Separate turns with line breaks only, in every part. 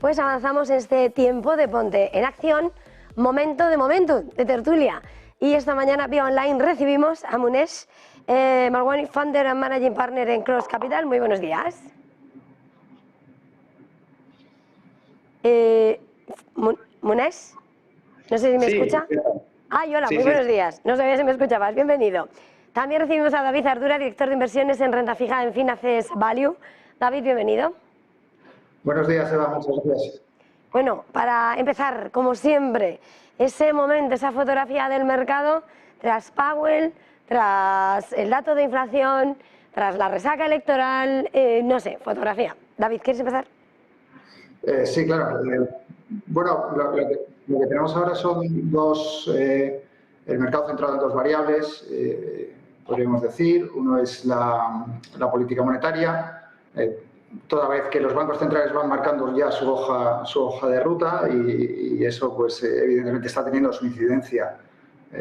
pues avanzamos en este tiempo de Ponte en Acción, momento de tertulia. Y esta mañana vía online recibimos a Munesh Malwani, Founder and Managing Partner en Cross Capital. Muy buenos días. Munesh, no sé si me escucha. Hola, muy buenos días. No sabía si me escuchabas. Bienvenido. También recibimos a David Ardura, director de inversiones en renta fija en Finaces Value. David, bienvenido.
Buenos días, Eva, muchas gracias.
Bueno, para empezar, como siempre, ese momento, esa fotografía del mercado tras Powell, tras el dato de inflación, tras la resaca electoral, no sé, fotografía. David, ¿quieres empezar?
Sí, claro. Bueno, lo que tenemos ahora son dos, el mercado centrado en dos variables, podríamos decir. Uno es la política monetaria, toda vez que los bancos centrales van marcando ya su hoja de ruta y eso pues evidentemente está teniendo su incidencia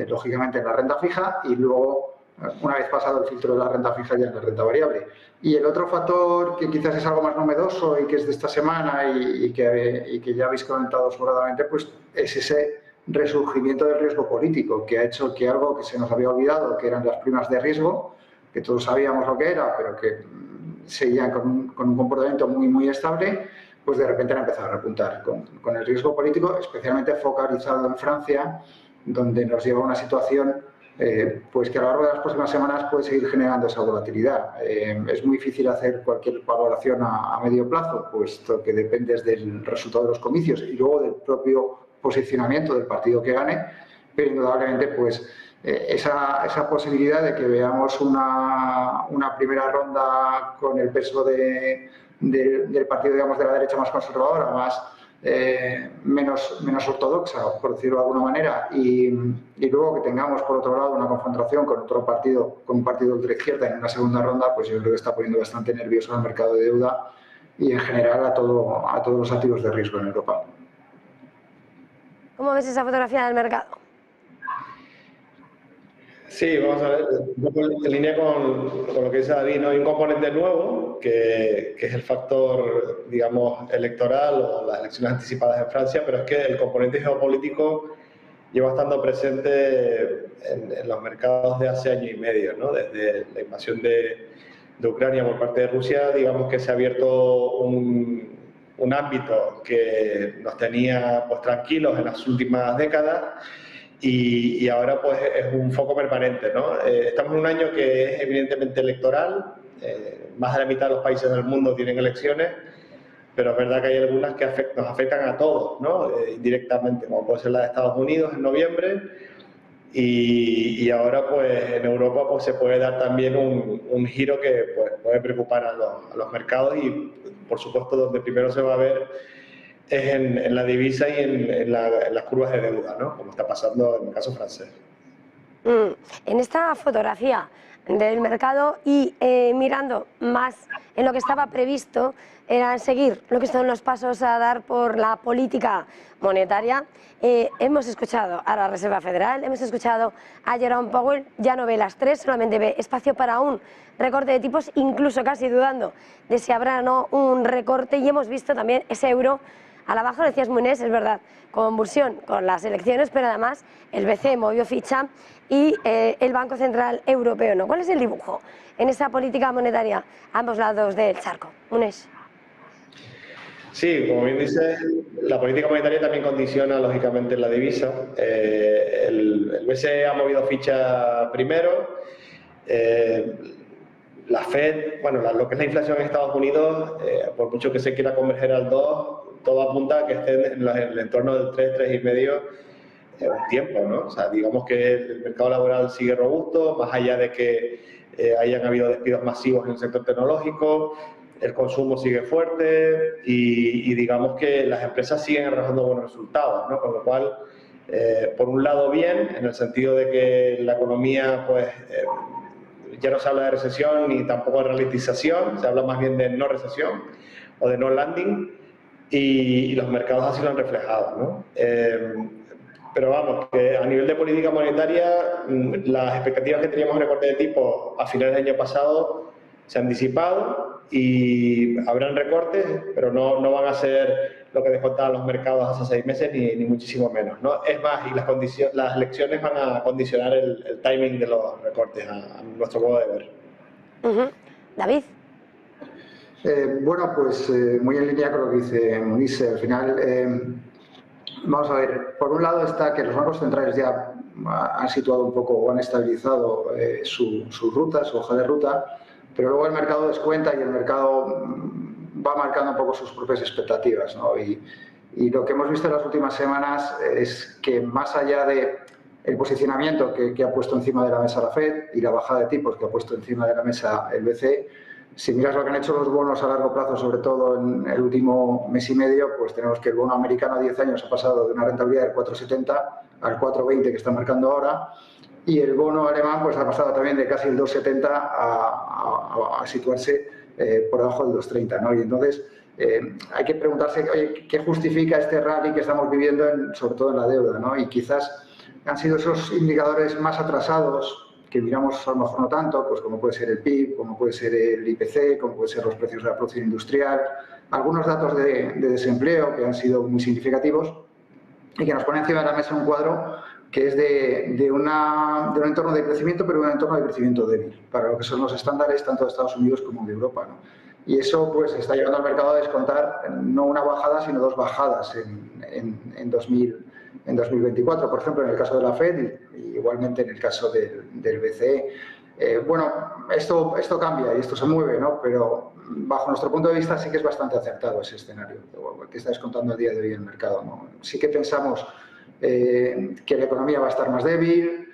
lógicamente en la renta fija y luego una vez pasado el filtro de la renta fija ya en la renta variable. Y el otro factor que quizás es algo más novedoso y que es de esta semana y que ya habéis comentado sobradamente, pues es ese resurgimiento del riesgo político que ha hecho que algo que se nos había olvidado, que eran las primas de riesgo, que todos sabíamos lo que era, pero que seguían con un comportamiento muy estable, pues de repente han empezado a repuntar con el riesgo político, especialmente focalizado en Francia, donde nos lleva a una situación pues que a lo largo de las próximas semanas puede seguir generando esa volatilidad. Es muy difícil hacer cualquier valoración a medio plazo, puesto que dependes del resultado de los comicios y luego del propio posicionamiento del partido que gane, pero indudablemente pues esa posibilidad de que veamos una primera ronda con el peso del partido, digamos, de la derecha más conservadora, más menos ortodoxa, por decirlo de alguna manera, y luego que tengamos por otro lado una confrontación con otro partido, con un partido de ultraizquierda en una segunda ronda, pues yo creo que está poniendo bastante nervioso al mercado de deuda y en general a todos los activos de riesgo en Europa.
¿Cómo ves esa fotografía del mercado?
Sí, vamos a ver, en línea con lo que dice David, ¿no? Hay un componente nuevo que es el factor, digamos, electoral o las elecciones anticipadas en Francia, pero es que el componente geopolítico lleva estando presente en los mercados de hace año y medio, ¿no? Desde la invasión de Ucrania por parte de Rusia, digamos que se ha abierto un ámbito que nos tenía pues tranquilos en las últimas décadas. Y ahora pues es un foco permanente, ¿no? Estamos en un año que es evidentemente electoral, más de la mitad de los países del mundo tienen elecciones, pero es verdad que hay algunas que nos afectan a todos, ¿no? Indirectamente, como puede ser la de Estados Unidos en noviembre, y ahora pues en Europa pues se puede dar también un giro que pues, puede preocupar a los mercados y por supuesto donde primero se va a ver es en la divisa y en las curvas de deuda, ¿no? Como está pasando en el caso francés.
En esta fotografía del mercado y mirando más en lo que estaba previsto, era seguir lo que son los pasos a dar por la política monetaria. Hemos escuchado a la Reserva Federal, hemos escuchado a Jerome Powell, ya no ve las tres, solamente ve espacio para un recorte de tipos, incluso casi dudando de si habrá o no un recorte, y hemos visto también ese euro a la baja. Lo decías, Munesh, es verdad, convulsión con las elecciones, pero además el BCE movió ficha y el Banco Central Europeo no. ¿Cuál es el dibujo en esa política monetaria a ambos lados del charco? Munesh.
Sí, como bien dice, la política monetaria también condiciona lógicamente la divisa. El BCE ha movido ficha primero. La Fed, bueno, lo que es la inflación en Estados Unidos, por mucho que se quiera converger al 2, todo apunta a que esté en el entorno del 3, 3,5 un tiempo, ¿no? O sea, digamos que el mercado laboral sigue robusto, más allá de que hayan habido despidos masivos en el sector tecnológico, el consumo sigue fuerte y digamos que las empresas siguen arrojando buenos resultados, ¿no? Con lo cual, por un lado bien, en el sentido de que la economía, pues, ya no se habla de recesión ni tampoco de ralentización, se habla más bien de no recesión o de no landing y los mercados así lo han reflejado, ¿no? Pero vamos, que a nivel de política monetaria, las expectativas que teníamos en el recorte de tipos a finales del año pasado se han disipado y habrán recortes, pero no van a ser lo que descontaban los mercados hace 6 meses, ni muchísimo menos, ¿no? Es más, y las elecciones van a condicionar el timing de los recortes a nuestro modo de ver.
David.
Bueno, pues muy en línea con lo que dice Munice. Al final, vamos a ver, por un lado está que los bancos centrales ya han situado un poco o han estabilizado su ruta, su hoja de ruta, pero luego el mercado descuenta y el mercado va marcando un poco sus propias expectativas, ¿no? Y lo que hemos visto en las últimas semanas es que más allá de el posicionamiento que ha puesto encima de la mesa la FED y la bajada de tipos que ha puesto encima de la mesa el BCE, si miras lo que han hecho los bonos a largo plazo, sobre todo en el último mes y medio, pues tenemos que el bono americano a 10 años ha pasado de una rentabilidad del 4,70 al 4,20 que está marcando ahora, y el bono alemán pues ha pasado también de casi el 2,70 a situarse por debajo del 2,30, ¿no? Y entonces hay que preguntarse, oye, ¿qué justifica este rally que estamos viviendo, sobre todo en la deuda, ¿no? Y quizás han sido esos indicadores más atrasados que miramos a lo mejor no tanto, pues como puede ser el PIB, como puede ser el IPC, como puede ser los precios de la producción industrial, algunos datos de desempleo que han sido muy significativos y que nos pone encima de la mesa un cuadro que es de un entorno de crecimiento, pero un entorno de crecimiento débil, para lo que son los estándares tanto de Estados Unidos como de Europa, ¿no? Y eso pues está llevando al mercado a descontar no una bajada, sino 2 bajadas en 2024, por ejemplo, en el caso de la FED y igualmente en el caso del BCE. Bueno, esto cambia y esto se mueve, ¿no? Pero bajo nuestro punto de vista sí que es bastante acertado ese escenario que está descontando el día de hoy el mercado, ¿no? Sí que pensamos que la economía va a estar más débil,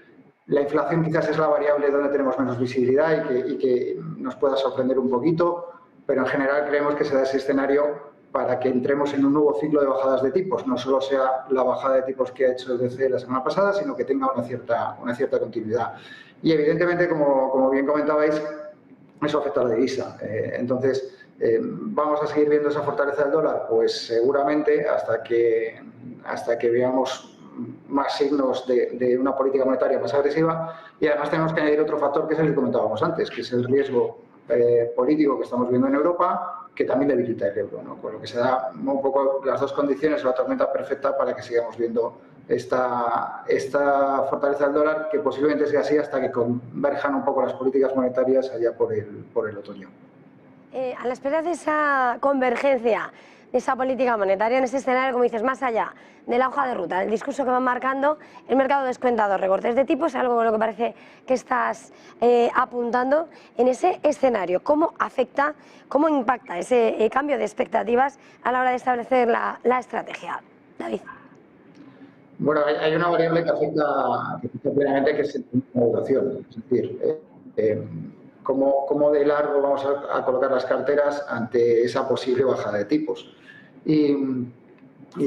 la inflación quizás es la variable donde tenemos menos visibilidad y que nos pueda sorprender un poquito, pero en general creemos que se da ese escenario para que entremos en un nuevo ciclo de bajadas de tipos, no solo sea la bajada de tipos que ha hecho el BCE la semana pasada, sino que tenga una cierta continuidad. Y evidentemente, como bien comentabais, eso afecta a la divisa. Entonces, ¿vamos a seguir viendo esa fortaleza del dólar? Pues seguramente hasta que veamos más signos de una política monetaria más agresiva, y además tenemos que añadir otro factor que es el que comentábamos antes, que es el riesgo político que estamos viendo en Europa, que también debilita el euro, ¿no? Con lo que se da un poco las dos condiciones o la tormenta perfecta para que sigamos viendo esta fortaleza del dólar, que posiblemente sea así hasta que converjan un poco las políticas monetarias allá por el otoño.
A la espera de esa convergencia, de esa política monetaria, en ese escenario, como dices, más allá de la hoja de ruta, del discurso que van marcando, el mercado descuentado, recortes de tipos, algo con lo que parece que estás apuntando en ese escenario. ¿Cómo afecta, cómo impacta ese cambio de expectativas a la hora de establecer la estrategia? David.
Bueno, hay una variable que afecta plenamente, que es la duración. Es decir, cómo de largo vamos a colocar las carteras ante esa posible bajada de tipos. Y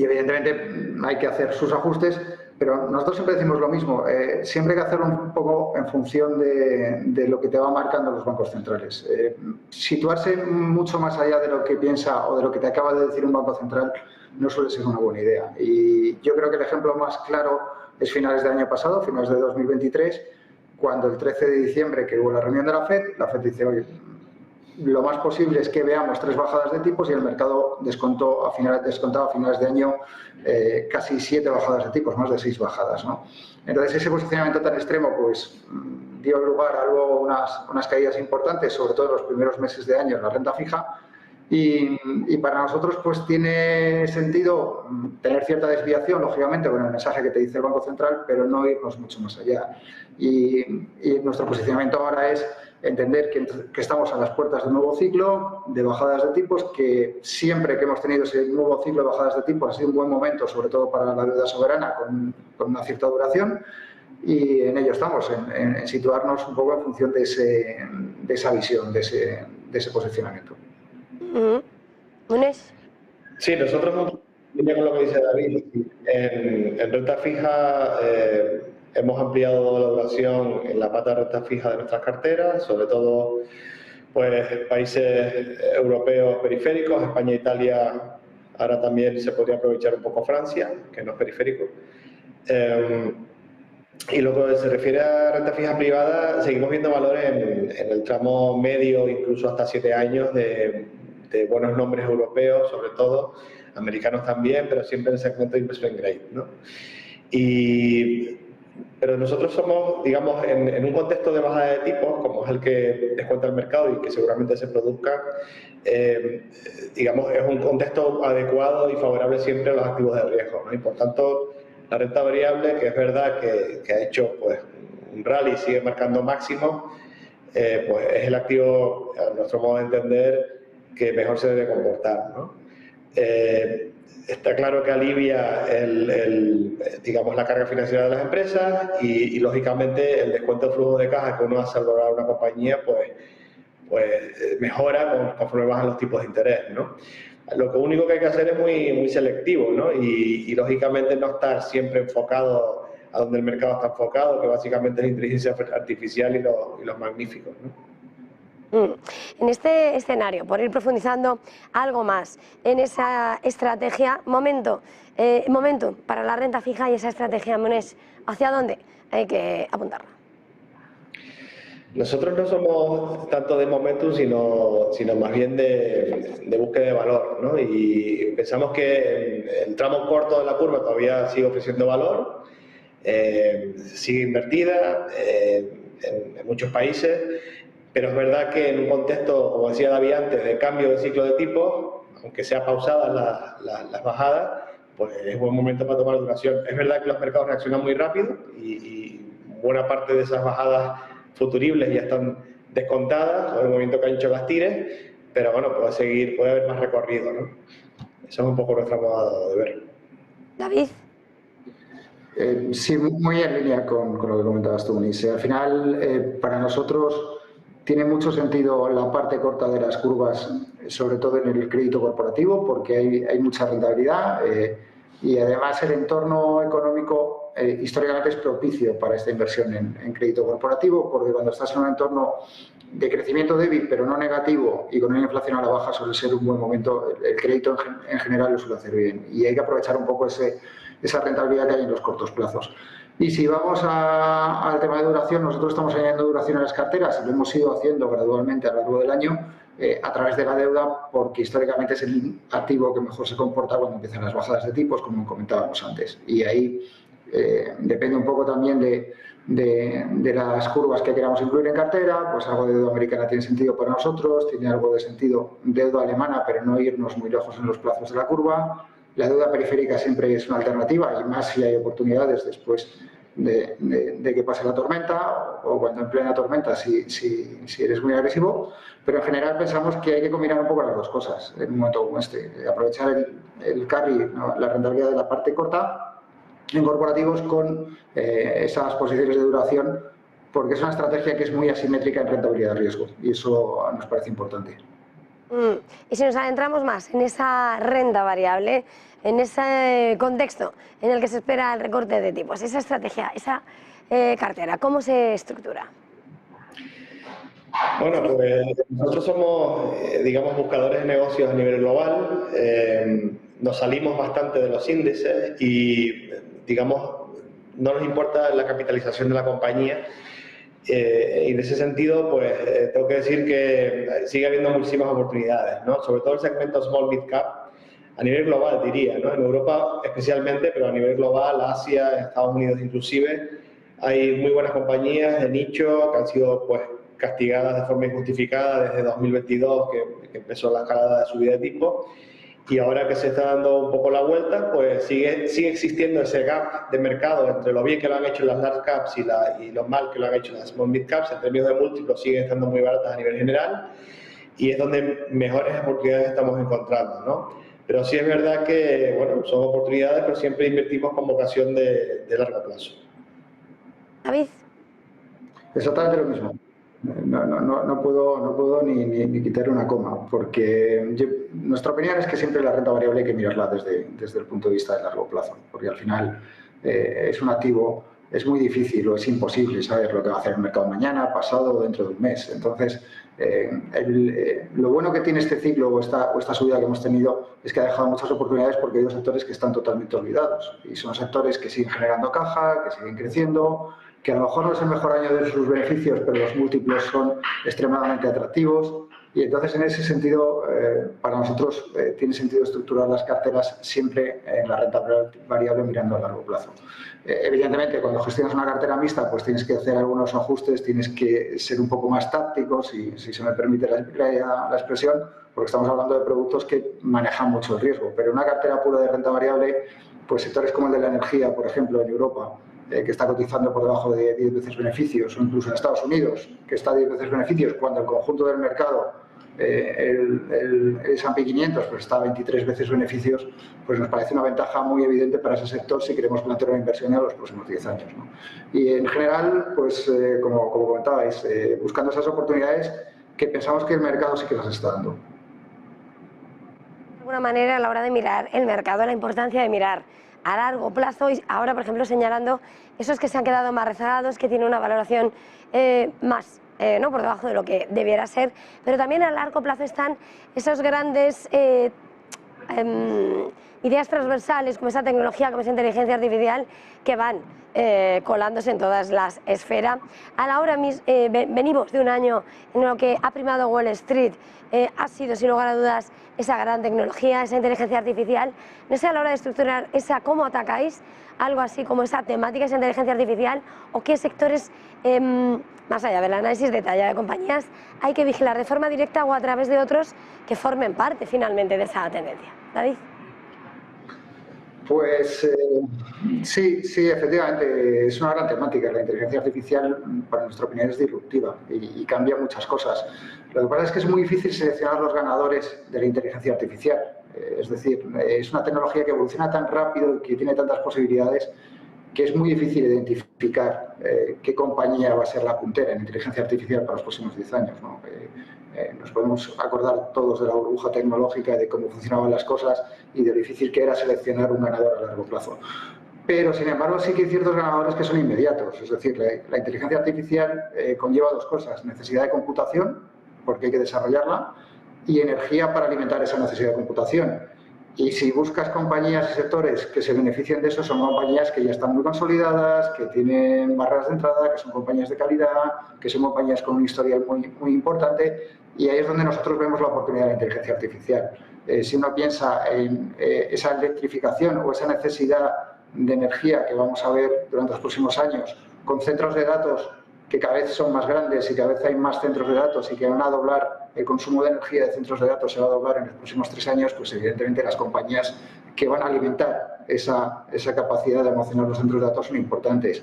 evidentemente hay que hacer sus ajustes, pero nosotros siempre decimos lo mismo, siempre hay que hacerlo un poco en función de lo que te va marcando los bancos centrales. Situarse mucho más allá de lo que piensa o de lo que te acaba de decir un banco central no suele ser una buena idea. Y yo creo que el ejemplo más claro es finales del año pasado, finales de 2023, cuando el 13 de diciembre que hubo la reunión de la FED dice, oye, lo más posible es que veamos 3 bajadas de tipos, y el mercado descontaba a finales de año casi 7 bajadas de tipos, más de 6 bajadas, ¿no? Entonces ese posicionamiento tan extremo pues dio lugar a luego unas caídas importantes, sobre todo en los primeros meses de año en la renta fija, y para nosotros pues tiene sentido tener cierta desviación, lógicamente, con el mensaje que te dice el Banco Central, pero no irnos mucho más allá. Y nuestro posicionamiento ahora es entender que estamos a las puertas de un nuevo ciclo de bajadas de tipos, que siempre que hemos tenido ese nuevo ciclo de bajadas de tipos ha sido un buen momento, sobre todo para la deuda soberana con una cierta duración, y en ello estamos, en situarnos un poco en función de esa visión, de ese posicionamiento.
¿Unes?
Sí, nosotros, con lo que dice David, en renta fija hemos ampliado la duración en la pata de renta fija de nuestras carteras, sobre todo pues países europeos periféricos, España, Italia, ahora también se podría aprovechar un poco Francia, que no es periférico. Y lo que se refiere a renta fija privada, seguimos viendo valores en el tramo medio, incluso hasta 7 años, de buenos nombres europeos, sobre todo, americanos también, pero siempre en el segmento de investment grade, ¿no? Pero nosotros somos, digamos, en un contexto de bajada de tipos, como es el que descuenta el mercado y que seguramente se produzca, digamos, es un contexto adecuado y favorable siempre a los activos de riesgo, ¿no? Y por tanto, la renta variable, que es verdad que ha hecho pues, un rally y sigue marcando máximos, pues es el activo, a nuestro modo de entender, que mejor se debe comportar, ¿no? Está claro que alivia digamos, la carga financiera de las empresas y lógicamente el descuento de flujo de caja que uno hace al valorar una compañía pues mejora conforme bajan los tipos de interés, ¿no? Lo único que hay que hacer es muy selectivo, ¿no? Y lógicamente no estar siempre enfocado a donde el mercado está enfocado, que básicamente es la inteligencia artificial y los magníficos, ¿no?
En este escenario, por ir profundizando algo más en esa estrategia, momento para la renta fija y esa estrategia Monés, ¿hacia dónde hay que apuntarla?
Nosotros no somos tanto de momentum, sino más bien de búsqueda de valor, ¿no? Y pensamos que el tramo corto de la curva todavía sigue ofreciendo valor, sigue invertida en muchos países, pero es verdad que en un contexto, como decía David antes, de cambio de ciclo de tipos, aunque sea pausadas las bajadas, pues es buen momento para tomar duración. Es verdad que los mercados reaccionan muy rápido y buena parte de esas bajadas futuribles ya están descontadas con el movimiento que han hecho las tires, pero bueno, puede haber más recorrido, ¿no? Eso es un poco nuestra moda de ver.
David.
Sí, muy en línea con lo que comentabas tú, Munice. Al final, para nosotros tiene mucho sentido la parte corta de las curvas, sobre todo en el crédito corporativo, porque hay mucha rentabilidad y además el entorno económico históricamente es propicio para esta inversión en crédito corporativo, porque cuando estás en un entorno de crecimiento débil pero no negativo y con una inflación a la baja suele ser un buen momento, el crédito en general lo suele hacer bien y hay que aprovechar un poco esa rentabilidad que hay en los cortos plazos. Y si vamos al tema de duración, nosotros estamos añadiendo duración a las carteras y lo hemos ido haciendo gradualmente a lo largo del año a través de la deuda, porque históricamente es el activo que mejor se comporta cuando empiezan las bajadas de tipos, como comentábamos antes. Y ahí depende un poco también de las curvas que queramos incluir en cartera, pues algo de deuda americana tiene sentido para nosotros, tiene algo de sentido deuda alemana, pero no irnos muy lejos en los plazos de la curva. La deuda periférica siempre es una alternativa y más si hay oportunidades después de que pase la tormenta o cuando en plena tormenta si eres muy agresivo, pero en general pensamos que hay que combinar un poco las dos cosas en un momento como este, aprovechar el carry, ¿no? La rentabilidad de la parte corta en corporativos con esas posiciones de duración, porque es una estrategia que es muy asimétrica en rentabilidad de riesgo y eso nos parece importante.
Y si nos adentramos más en esa renta variable, en ese contexto en el que se espera el recorte de tipos, esa estrategia, esa cartera, ¿cómo se estructura?
Bueno, pues nosotros somos, digamos, buscadores de negocios a nivel global, nos salimos bastante de los índices y, digamos, no nos importa la capitalización de la compañía. Y en ese sentido, pues tengo que decir que sigue habiendo muchísimas oportunidades, ¿no? Sobre todo el segmento Small Mid Cap, a nivel global diría, ¿no? En Europa especialmente, pero a nivel global, Asia, Estados Unidos inclusive, hay muy buenas compañías de nicho que han sido pues castigadas de forma injustificada desde 2022, que empezó la escalada de subida de tipos. Y ahora que se está dando un poco la vuelta, pues sigue existiendo ese gap de mercado entre lo bien que lo han hecho las large caps y lo mal que lo han hecho las small mid caps. En términos de múltiplos siguen estando muy baratas a nivel general y es donde mejores oportunidades estamos encontrando, ¿no? Pero sí es verdad que, bueno, son oportunidades, pero siempre invertimos con vocación de largo plazo.
David.
Exactamente lo mismo. No puedo ni quitarle una coma, porque nuestra opinión es que siempre la renta variable hay que mirarla desde el punto de vista de largo plazo, porque al final es un activo, es muy difícil o es imposible saber lo que va a hacer el mercado mañana, pasado o dentro de un mes. Entonces, Lo bueno que tiene este ciclo o esta subida que hemos tenido es que ha dejado muchas oportunidades porque hay dos sectores que están totalmente olvidados y son sectores que siguen generando caja, que siguen creciendo, que a lo mejor no es el mejor año de sus beneficios, pero los múltiplos son extremadamente atractivos y entonces en ese sentido para nosotros tiene sentido estructurar las carteras siempre en la renta variable mirando a largo plazo. Evidentemente, cuando gestionas una cartera mixta, pues tienes que hacer algunos ajustes, tienes que ser un poco más tácticos, si se me permite la expresión, porque estamos hablando de productos que manejan mucho el riesgo. Pero una cartera pura de renta variable, pues sectores como el de la energía, por ejemplo, en Europa, que está cotizando por debajo de 10 veces beneficios, o incluso en Estados Unidos, que está a 10 veces beneficios, cuando el conjunto del mercado, el S&P 500, pues está a 23 veces beneficios, pues nos parece una ventaja muy evidente para ese sector si queremos plantear una inversión a los próximos 10 años, ¿no? Y en general, pues como comentabais, buscando esas oportunidades que pensamos que el mercado sí que las está dando.
De alguna manera, a la hora de mirar el mercado, la importancia de mirar a largo plazo y ahora, por ejemplo, señalando esos que se han quedado más rezagados, que tienen una valoración más no por debajo de lo que debiera ser, pero también a largo plazo están esos grandes ideas transversales como esa tecnología, como esa inteligencia artificial que van colándose en todas las esferas. A la hora venimos de un año en lo que ha primado Wall Street, ha sido sin lugar a dudas esa gran tecnología, esa inteligencia artificial. No sé, a la hora de estructurar esa, ¿cómo atacáis algo así como esa temática, esa inteligencia artificial, o qué sectores, más allá del análisis detallado de compañías, hay que vigilar de forma directa o a través de otros que formen parte finalmente de esa tendencia? David.
Pues sí, efectivamente, es una gran temática. La inteligencia artificial, para nuestra opinión, es disruptiva y cambia muchas cosas. Lo que pasa es que es muy difícil seleccionar los ganadores de la inteligencia artificial. Es decir, es una tecnología que evoluciona tan rápido y que tiene tantas posibilidades que es muy difícil identificar qué compañía va a ser la puntera en inteligencia artificial para los próximos 10 años, ¿no? Nos podemos acordar todos de la burbuja tecnológica, de cómo funcionaban las cosas y de lo difícil que era seleccionar un ganador a largo plazo. Pero, sin embargo, sí que hay ciertos ganadores que son inmediatos. Es decir, la inteligencia artificial conlleva dos cosas: necesidad de computación, porque hay que desarrollarla, y energía para alimentar esa necesidad de computación. Y si buscas compañías y sectores que se benefician de eso, son compañías que ya están muy consolidadas, que tienen barreras de entrada, que son compañías de calidad, que son compañías con un historial muy importante, y ahí es donde nosotros vemos la oportunidad de la inteligencia artificial. Si uno piensa en esa electrificación o esa necesidad de energía que vamos a ver durante los próximos años, con centros de datos que cada vez son más grandes y cada vez hay más centros de datos y que van a doblar, el consumo de energía de centros de datos se va a doblar en los próximos 3 años, pues evidentemente las compañías que van a alimentar esa capacidad de almacenar los centros de datos son importantes.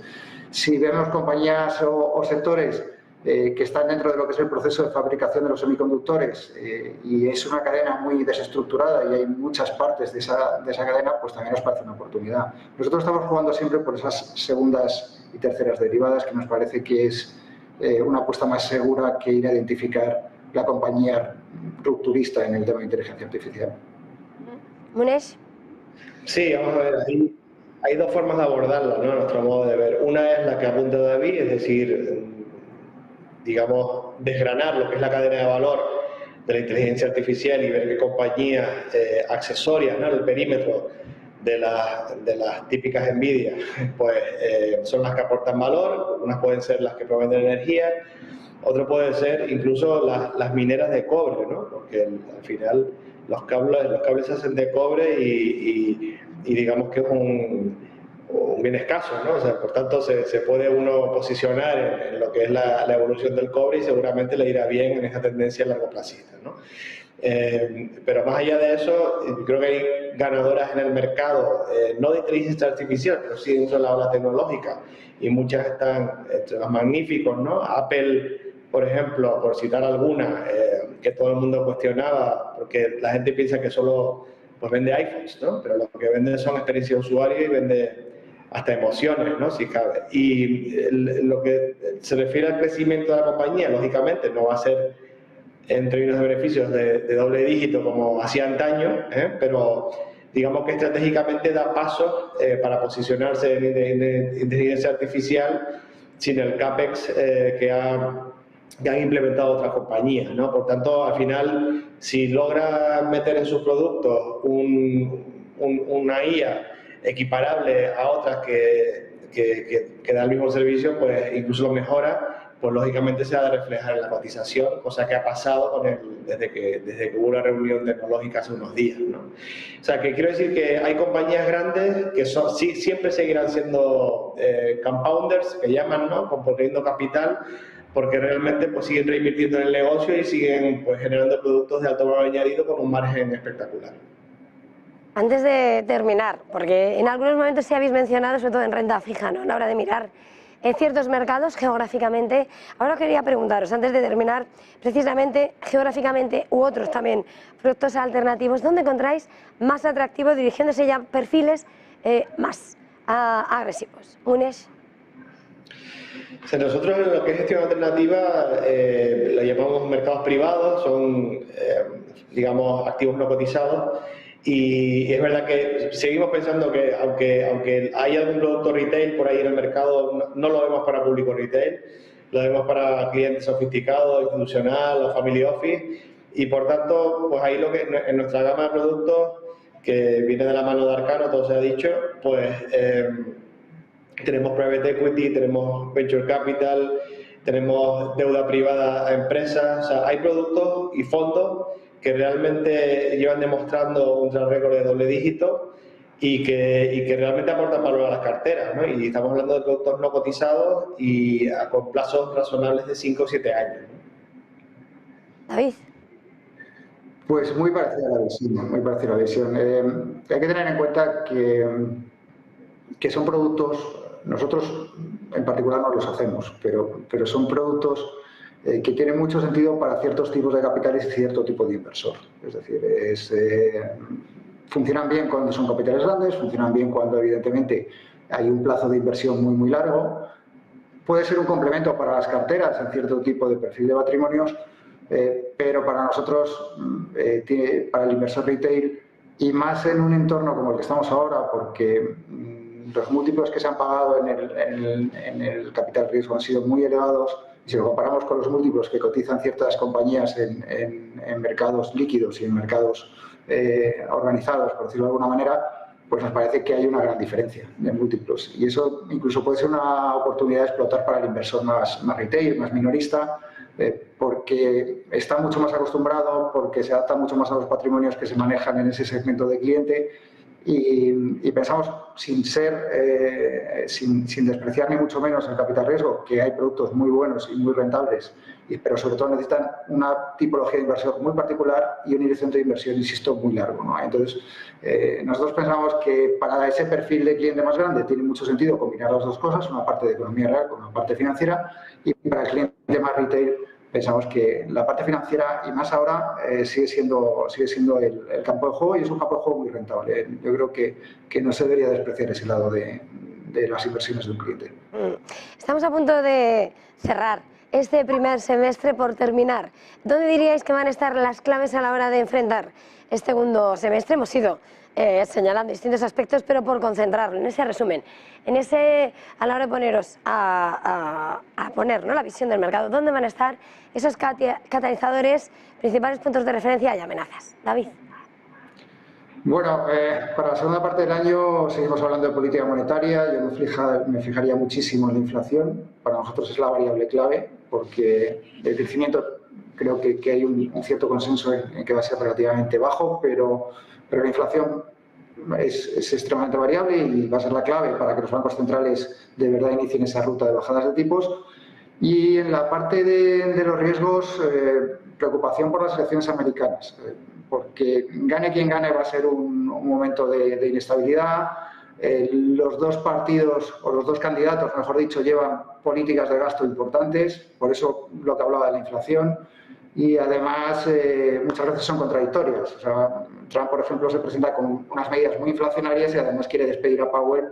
Si vemos compañías o sectores que están dentro de lo que es el proceso de fabricación de los semiconductores y es una cadena muy desestructurada y hay muchas partes de esa cadena, pues también nos parece una oportunidad. Nosotros estamos jugando siempre por esas segundas y terceras derivadas, que nos parece que es una apuesta más segura que ir a identificar la compañía rupturista en el tema de inteligencia artificial.
Munesh.
Sí, vamos a ver, hay dos formas de abordarla, ¿no? A nuestro modo de ver. Una es la que apunta David, es decir, digamos, desgranar lo que es la cadena de valor de la inteligencia artificial y ver qué compañías accesorias, ¿no?, el perímetro de las típicas Nvidia, pues son las que aportan valor. Unas pueden ser las que proveen de energía, otro puede ser incluso las mineras de cobre, ¿no? Porque al final los cables se hacen de cobre y digamos que es un bien escaso, ¿no? O sea, por tanto se puede uno posicionar en lo que es la evolución del cobre y seguramente le irá bien en esta tendencia largoplacista, ¿no? Pero más allá de eso, creo que hay ganadoras en el mercado, no de inteligencia artificial, pero sí dentro de la ola tecnológica, y muchas están entre los magníficos, ¿no? Apple, por ejemplo, por citar alguna, que todo el mundo cuestionaba, porque la gente piensa que solo pues vende iPhones, ¿no? Pero lo que vende son experiencias de usuario y vende hasta emociones, ¿no?, si cabe. Y lo que se refiere al crecimiento de la compañía, lógicamente no va a ser en términos de beneficios de doble dígito como hacía antaño, pero digamos que estratégicamente da paso para posicionarse en inteligencia artificial sin el CAPEX que ha que han implementado otras compañías, ¿no? Por tanto, al final, si logra meter en sus productos una IA equiparable a otras que da el mismo servicio, pues incluso lo mejora, pues lógicamente se ha de reflejar en la cotización, cosa que ha pasado desde que hubo una reunión tecnológica hace unos días, ¿no? O sea, que quiero decir que hay compañías grandes que siempre seguirán siendo compounders, que llaman, ¿no? Componiendo capital, porque realmente pues siguen reinvirtiendo en el negocio y siguen pues generando productos de alto valor añadido con un margen espectacular.
Antes de terminar, porque en algunos momentos sí habéis mencionado, sobre todo en renta fija, ¿no? A la hora de mirar ciertos mercados geográficamente. Ahora quería preguntaros, antes de terminar, precisamente geográficamente u otros también productos alternativos, ¿dónde encontráis más atractivos dirigiéndose ya a perfiles más agresivos? Munesh.
O sea, nosotros en lo que es gestión alternativa lo llamamos mercados privados, son digamos activos no cotizados, y es verdad que seguimos pensando que aunque hay algún producto retail por ahí en el mercado, no lo vemos para público retail, lo vemos para clientes sofisticados, institucional o family office, y por tanto pues ahí lo que en nuestra gama de productos, que viene de la mano de Arcano, todo se ha dicho, pues tenemos private equity, tenemos venture capital, tenemos deuda privada a empresas. O sea, hay productos y fondos que realmente llevan demostrando un track record de doble dígito y que realmente aportan valor a las carteras, ¿no? Y estamos hablando de productos no cotizados y con plazos razonables de 5 o 7 años, ¿no?
David.
Pues muy parecida a la visión, muy parecida a la visión. Hay que tener en cuenta que son productos, nosotros en particular no los hacemos, pero son productos que tienen mucho sentido para ciertos tipos de capitales y cierto tipo de inversor. Es decir, funcionan bien cuando son capitales grandes, funcionan bien cuando evidentemente hay un plazo de inversión muy, muy largo. Puede ser un complemento para las carteras en cierto tipo de perfil de patrimonios, pero para nosotros, para el inversor retail, y más en un entorno como el que estamos ahora, porque los múltiplos que se han pagado en el capital riesgo han sido muy elevados, y si lo comparamos con los múltiplos que cotizan ciertas compañías en mercados líquidos y en mercados organizados, por decirlo de alguna manera, pues nos parece que hay una gran diferencia de múltiplos. Y eso incluso puede ser una oportunidad de explotar para el inversor más retail, más minorista, porque está mucho más acostumbrado, porque se adapta mucho más a los patrimonios que se manejan en ese segmento de cliente. Y pensamos, sin despreciar ni mucho menos el capital riesgo, que hay productos muy buenos y muy rentables, pero sobre todo necesitan una tipología de inversión muy particular y un horizonte de inversión, insisto, muy largo, ¿no? Entonces, nosotros pensamos que para ese perfil de cliente más grande tiene mucho sentido combinar las dos cosas, una parte de economía real con una parte financiera, y para el cliente más retail pensamos que la parte financiera, y más ahora, sigue siendo el campo de juego, y es un campo de juego muy rentable. Yo creo que no se debería despreciar ese lado de las inversiones de un cliente.
Estamos a punto de cerrar este primer semestre. Por terminar, ¿dónde diríais que van a estar las claves a la hora de enfrentar este segundo semestre? Hemos ido señalando distintos aspectos, pero por concentrarlo en ese resumen, a la hora de poneros a poner, ¿no?, la visión del mercado, ¿dónde van a estar esos catalizadores, principales puntos de referencia y amenazas? David.
Bueno, para la segunda parte del año seguimos hablando de política monetaria. Yo me fijaría muchísimo en la inflación. Para nosotros es la variable clave, porque el crecimiento creo que hay un cierto consenso en que va a ser relativamente bajo, pero la inflación es extremadamente variable y va a ser la clave para que los bancos centrales de verdad inicien esa ruta de bajadas de tipos. Y en la parte de los riesgos, preocupación por las elecciones americanas, porque gane quien gane va a ser un momento de inestabilidad. Los dos partidos, o los dos candidatos, mejor dicho, llevan políticas de gasto importantes, por eso lo que hablaba de la inflación, y además muchas veces son contradictorias. O sea, Trump, por ejemplo, se presenta con unas medidas muy inflacionarias y además quiere despedir a Powell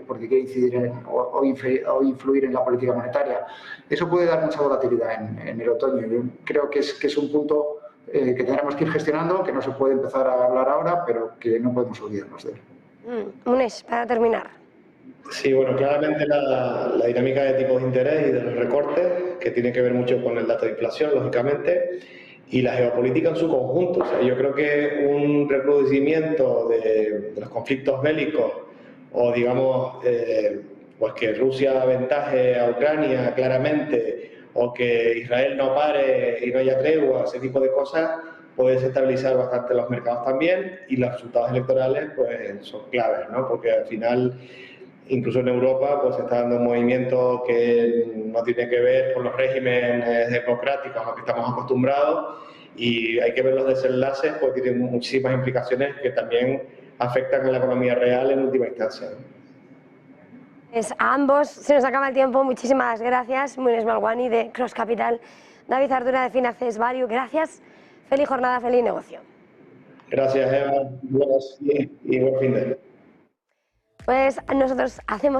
porque quiere incidir o influir en la política monetaria. Eso puede dar mucha volatilidad en el otoño. Yo creo que es un punto que tendremos que ir gestionando, que no se puede empezar a hablar ahora, pero que no podemos olvidarnos de él.
Munesh, para terminar.
Sí, bueno, claramente la dinámica de tipos de interés y de los recortes, que tiene que ver mucho con el dato de inflación, lógicamente, y la geopolítica en su conjunto. O sea, yo creo que un recrudecimiento de los conflictos bélicos o, digamos, pues que Rusia aventaje a Ucrania claramente o que Israel no pare y no haya tregua, ese tipo de cosas, puede desestabilizar bastante los mercados también, y los resultados electorales pues son claves, ¿no? Porque al final, incluso en Europa, pues se está dando un movimiento que no tiene que ver con los regímenes democráticos a los que estamos acostumbrados, y hay que ver los desenlaces, porque tienen muchísimas implicaciones que también afectan a la economía real en última instancia, ¿no?
Pues a ambos se nos acaba el tiempo. Muchísimas gracias. Muniz Malwani de Cross Capital, David Ardura de Finaccess Value. Gracias. Feliz jornada, feliz negocio.
Gracias, Eva. Buenas y buen fin de semana.
Pues nosotros hacemos